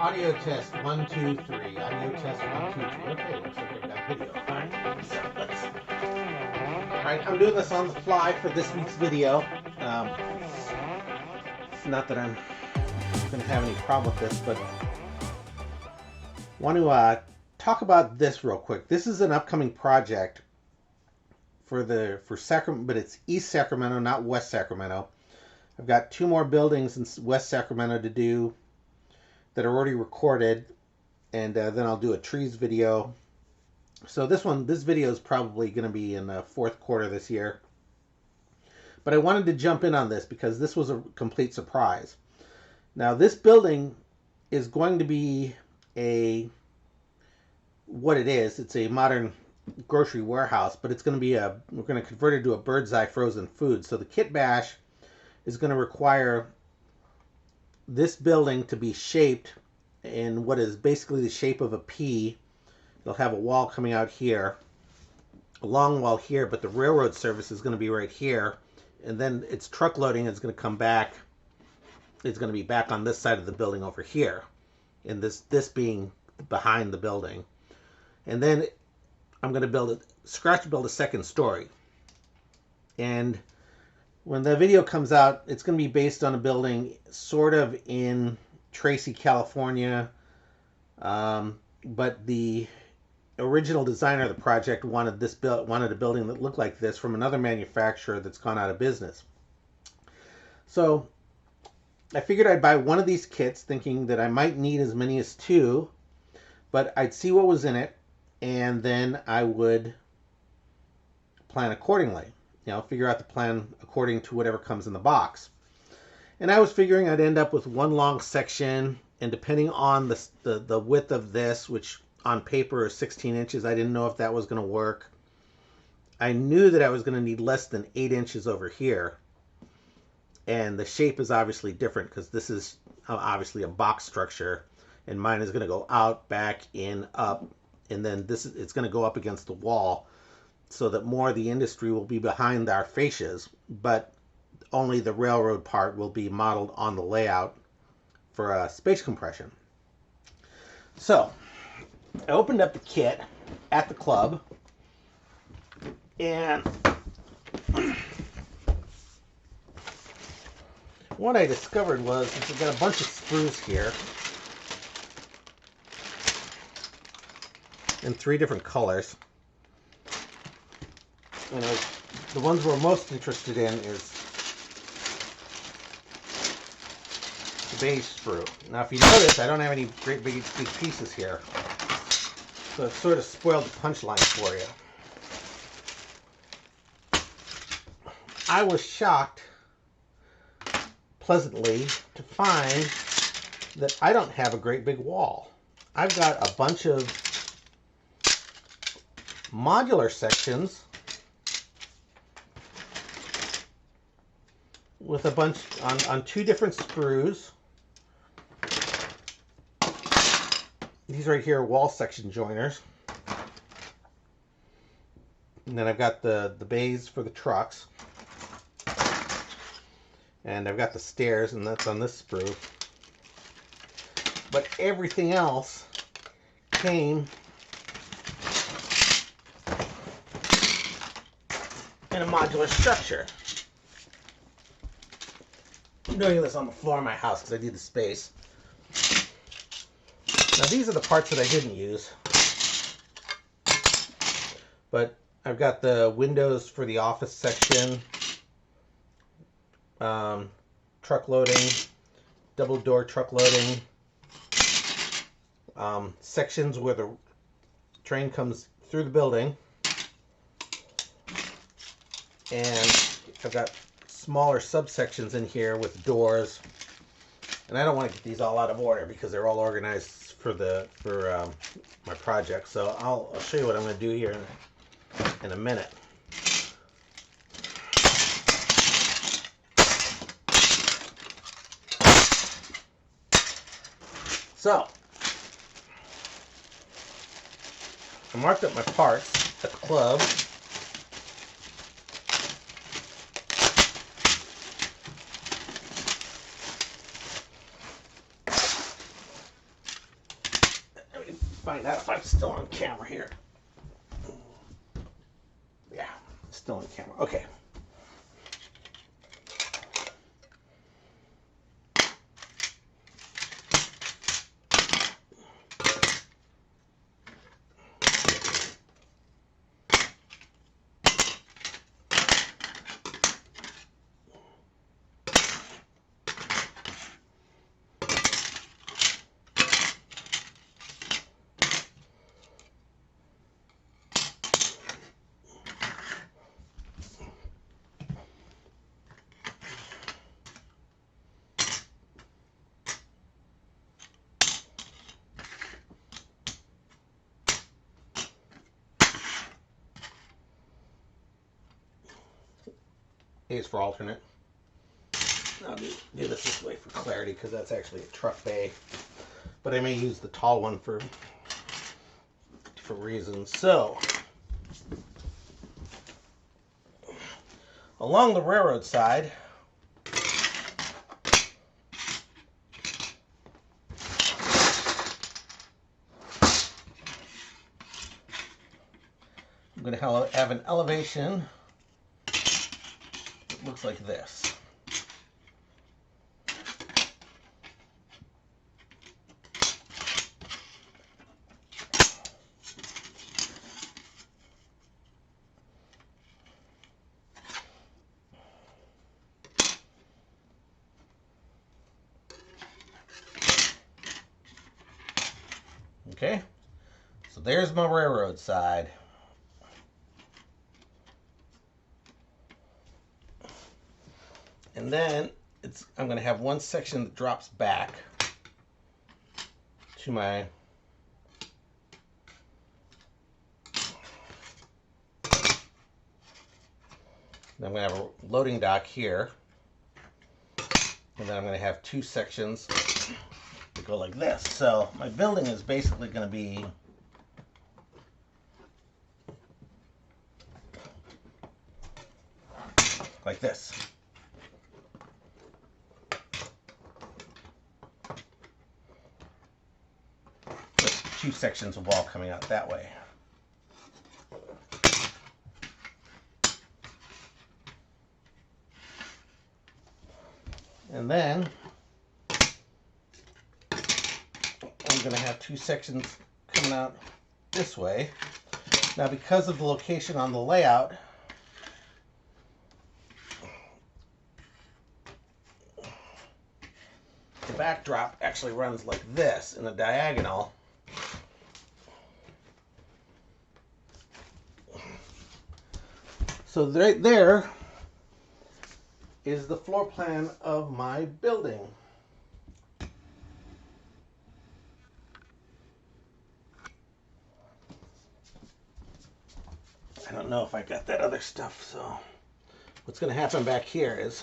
Audio test 1, 2, 3. Audio test 1, 2, 3. Okay, looks like I've got video. Alright, so Alright, I'm doing this on the fly for this week's video. Not that I'm going to have any problem with this, but want to talk about this real quick. This is an upcoming project for Sacramento, but it's East Sacramento, not West Sacramento. I've got 2 more buildings in West Sacramento to do that are already recorded, and then I'll do a trees video. So this video is probably going to be in the 4th quarter this year. But I wanted to jump in on this because this was a complete surprise. Now this building is going to be what it is. It's a modern grocery warehouse, but it's going to be we're going to convert it to a bird's eye frozen food. So the kit bash is going to require this building to be shaped in what is basically the shape of a P. They'll have a wall coming out here, a long wall here, but the railroad service is going to be right here, and then its truck loading is going to come back. It's going to be back on this side of the building over here, and this being behind the building. And then I'm going to scratch build a 2nd story. And when the video comes out, it's going to be based on a building sort of in Tracy, California. But the original designer of the project wanted a building that looked like this from another manufacturer that's gone out of business. So I figured I'd buy one of these kits, thinking that I might need as many as 2, but I'd see what was in it, and then I would plan accordingly. Figure out the plan according to whatever comes in the box. And I was figuring I'd end up with one long section, and depending on the width of this, which on paper is 16 inches, I didn't know if that was going to work. I knew that I was going to need less than 8 inches over here. And the shape is obviously different because this is obviously a box structure, and mine is going to go out, back, in, up, and then it's going to go up against the wall, so that more of the industry will be behind our fascias, but only the railroad part will be modeled on the layout for space compression. So I opened up the kit at the club, and what I discovered was I've got a bunch of sprues here in 3 different colors. The ones we're most interested in is the beige sprue. Now, if you notice, I don't have any great big pieces here, so I've sort of spoiled the punchline for you. I was shocked, pleasantly, to find that I don't have a great big wall. I've got a bunch of modular sections with a bunch on 2 different sprues. These right here are wall section joiners. And then I've got the bays for the trucks. And I've got the stairs, and that's on this sprue. But everything else came in a modular structure. I'm doing this on the floor of my house because I need the space. Now these are the parts that I didn't use, but I've got the windows for the office section, truck loading, double door truck loading, sections where the train comes through the building, and I've got smaller subsections in here with doors. And I don't want to get these all out of order because they're all organized for my project. So I'll show you what I'm going to do here in a minute. So I marked up my parts at the club. find out if I'm still on camera here. Yeah, still on camera. Okay. A is for alternate. I'll do this way for clarity because that's actually a truck bay. But I may use the tall one for reasons. So, along the railroad side, I'm going to have an elevation that looks like this. Okay, so there's my railroad side. And then I'm going to have one section that drops back to my then I'm going to have a loading dock here. And then I'm going to have two sections that go like this. So my building is basically going to be like this. With two sections of wall coming out that way. And then I'm going to have two sections coming out this way. Now, because of the location on the layout, the backdrop actually runs like this in a diagonal. So right there is the floor plan of my building. I don't know if I got that other stuff, so what's going to happen back here is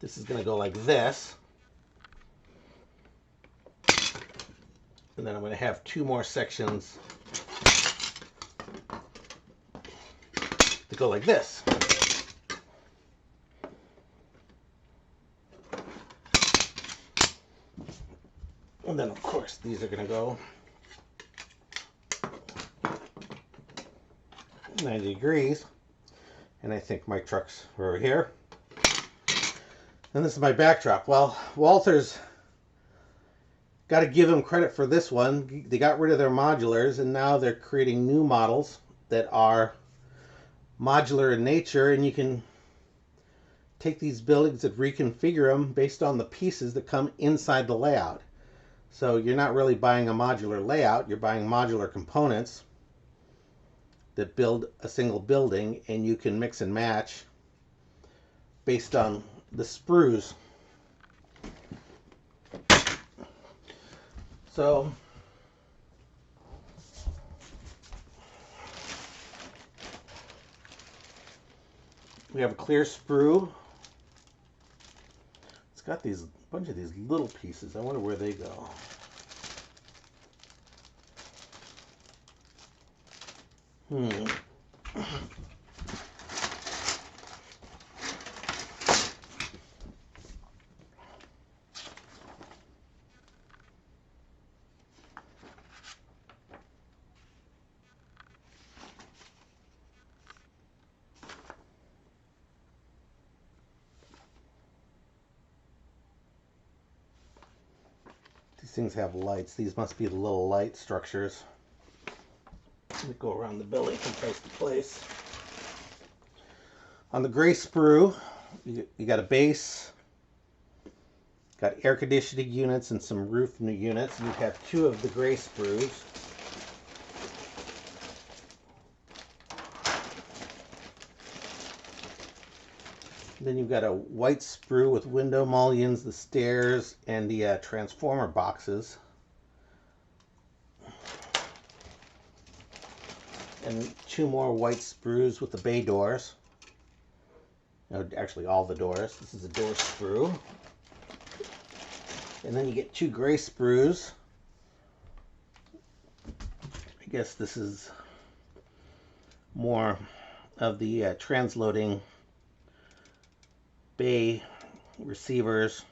this is going to go like this. And then I'm going to have two more sections that go like this. And then, of course, these are going to go 90 degrees. And I think my trucks are over here. And this is my backdrop. Well, Walthers, got to give them credit for this one. They got rid of their modulars, and now they're creating new models that are modular in nature, and you can take these buildings and reconfigure them based on the pieces that come inside the layout. So you're not really buying a modular layout, you're buying modular components that build a single building, and you can mix and match based on the sprues. So we have a clear sprue. It's got these bunch of these little pieces. I wonder where they go. things have lights. These must be the little light structures that go around the building from place to place. On the gray sprue, you got a base, got air conditioning units and some roof new units. You have 2 of the gray sprues. Then you've got a white sprue with window mullions, the stairs, and the transformer boxes. And 2 more white sprues with the bay doors. No, actually all the doors. This is a door sprue. And then you get 2 gray sprues. I guess this is more of the transloading bay receivers,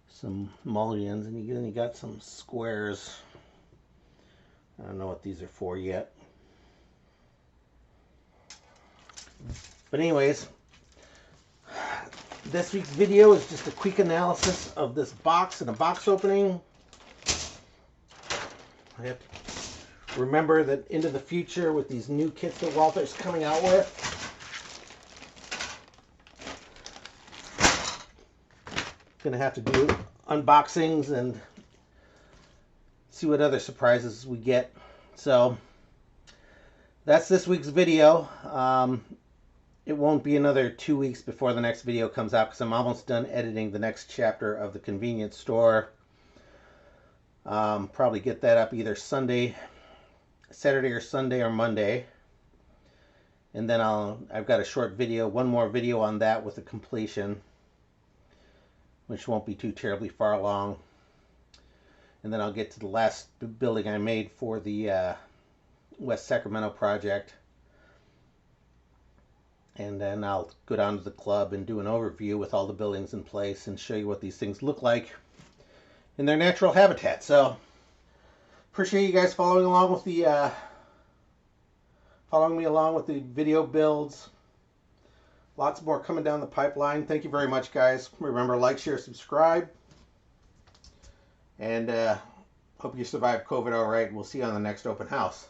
some mullions, and then you got some squares. I don't know what these are for yet. But anyways, this week's video is just a quick analysis of this box and a box opening. I have to remember that into the future with these new kits that Walthers coming out with, gonna have to do unboxings and see what other surprises we get. So that's this week's video. It won't be another 2 weeks before the next video comes out because I'm almost done editing the next chapter of the convenience store. Probably get that up either Saturday or Sunday or Monday. And then I've got a short video, one more video on that with the completion, which won't be too terribly far along. And then I'll get to the last building I made for the West Sacramento project. And then I'll go down to the club and do an overview with all the buildings in place and show you what these things look like in their natural habitat. So appreciate you guys following along with the following me along with the video builds. Lots more coming down the pipeline. Thank you very much, guys. Remember, like, share, subscribe. And hope you survived COVID all right. We'll see you on the next open house.